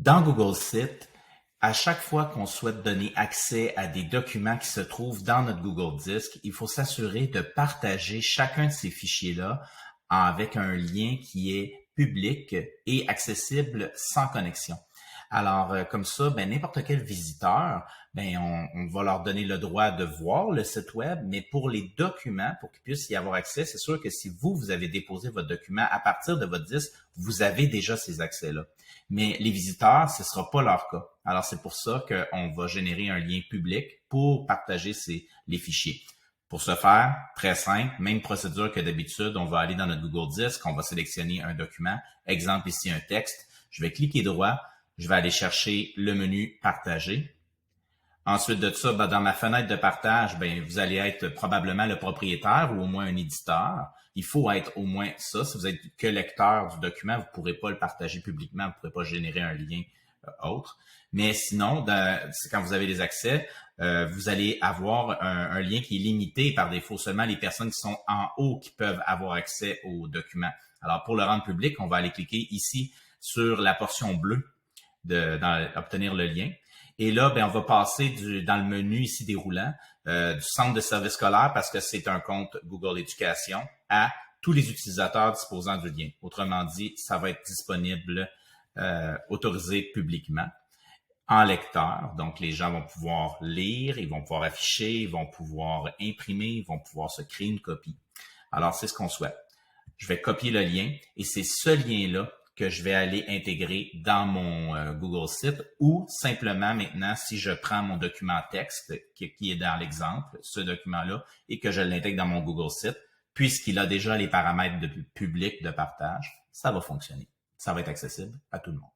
Dans Google Sites, à chaque fois qu'on souhaite donner accès à des documents qui se trouvent dans notre Google Disc, il faut s'assurer de partager chacun de ces fichiers-là avec un lien qui est public et accessible sans connexion. Alors, comme ça, n'importe quel visiteur, on va leur donner le droit de voir le site web, mais pour les documents, pour qu'ils puissent y avoir accès, c'est sûr que si vous avez déposé votre document à partir de votre disque, vous avez déjà ces accès-là. Mais les visiteurs, ce ne sera pas leur cas. Alors, c'est pour ça qu'on va générer un lien public pour partager les fichiers. Pour ce faire, très simple, même procédure que d'habitude, on va aller dans notre Google Disc, on va sélectionner un document, exemple ici un texte, je vais cliquer droit, je vais aller chercher le menu Partager. Ensuite de ça, dans ma fenêtre de partage, vous allez être probablement le propriétaire ou au moins un éditeur. Il faut être au moins ça. Si vous êtes que lecteur du document, vous ne pourrez pas le partager publiquement, vous ne pourrez pas générer un lien autre. Mais sinon, quand vous avez les accès, vous allez avoir un lien qui est limité par défaut. Seulement les personnes qui sont en haut qui peuvent avoir accès au document. Alors, pour le rendre public, on va aller cliquer ici sur la portion bleue obtenir le lien. Et là, on va passer dans le menu ici déroulant du centre de services scolaires parce que c'est un compte Google Éducation à tous les utilisateurs disposant du lien. Autrement dit, ça va être disponible, autorisé publiquement en lecteur. Donc, les gens vont pouvoir lire, ils vont pouvoir afficher, ils vont pouvoir imprimer, ils vont pouvoir se créer une copie. Alors, c'est ce qu'on souhaite. Je vais copier le lien et c'est ce lien-là que je vais aller intégrer dans mon Google Site ou simplement maintenant, si je prends mon document texte qui est dans l'exemple, ce document-là, et que je l'intègre dans mon Google Site, puisqu'il a déjà les paramètres de public de partage, ça va fonctionner. Ça va être accessible à tout le monde.